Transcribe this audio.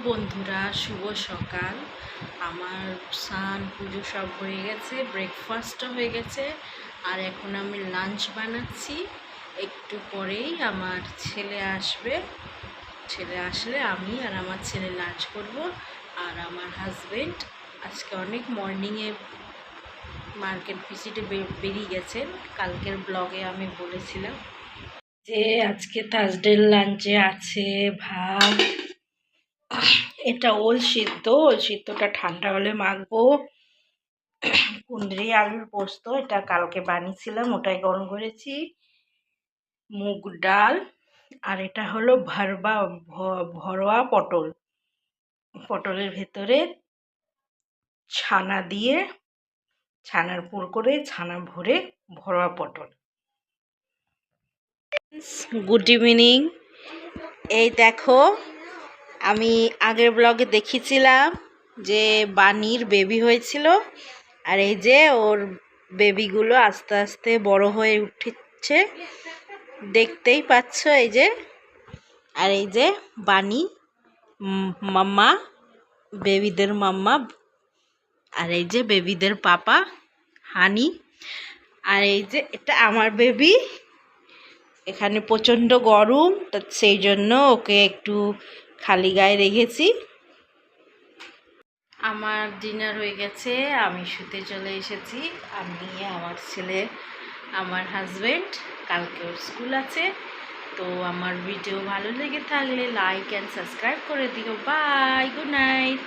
বন্ধুরা, শুভ সকাল। আমার স্নান পুজো সব হয়ে গেছে, ব্রেকফাস্টও হয়ে গেছে, আর এখন আমি লাঞ্চ বানাচ্ছি। একটু পরেই আমার ছেলে আসবে। ছেলে আসলে আমি আর আমার ছেলে লাঞ্চ করব। আর আমার হাজবেন্ড আজকে অনেক মর্নিংয়ে মার্কেট ভিজিটে বেরিয়ে গেছেন। কালকের ব্লগে আমি বলেছিলাম যে আজকে থার্সডে লাঞ্চে আছে ভাত, এটা ওল সিদ্ধটা ঠান্ডা হলে মাখবো। কুঁদরি আলুর পোস্ত, এটা কালকে বানিয়েছিলাম, ওটাই গরম করেছি। মুগ ডাল, আর এটা হলো ভরোয়া পটলের ভেতরে ছানা দিয়ে, ছানার পুর করে ছানা ভরে ভরোয়া পটল। Good evening. এই দেখো, আমি আগের ব্লগে দেখিয়েছিলাম যে বানির বেবি হয়েছিল, আর এই যে ওর বেবিগুলো আস্তে আস্তে বড় হয়ে উঠছে, দেখতেই পাচ্ছ। এই যে, আর এই যে বানি মাম্মা, বেবিদের মাম্মা, আর এই যে বেবিদের পাপা হানি, আর এই যে এটা আমার বেবি। এখানে প্রচণ্ড গরম, তো সেই জন্য ওকে একটু খালি গায়ে রেখেছি। আমার ডিনার হয়ে গেছে, আমি শুতে চলে এসেছি। আমি, আমার ছেলে, আমার হাজবেন্ড। কালকে ওর স্কুল আছে। তো আমার ভিডিও ভালো লেগে থাকলে লাইক অ্যান্ড সাবস্ক্রাইব করে দিও। Bye, good night.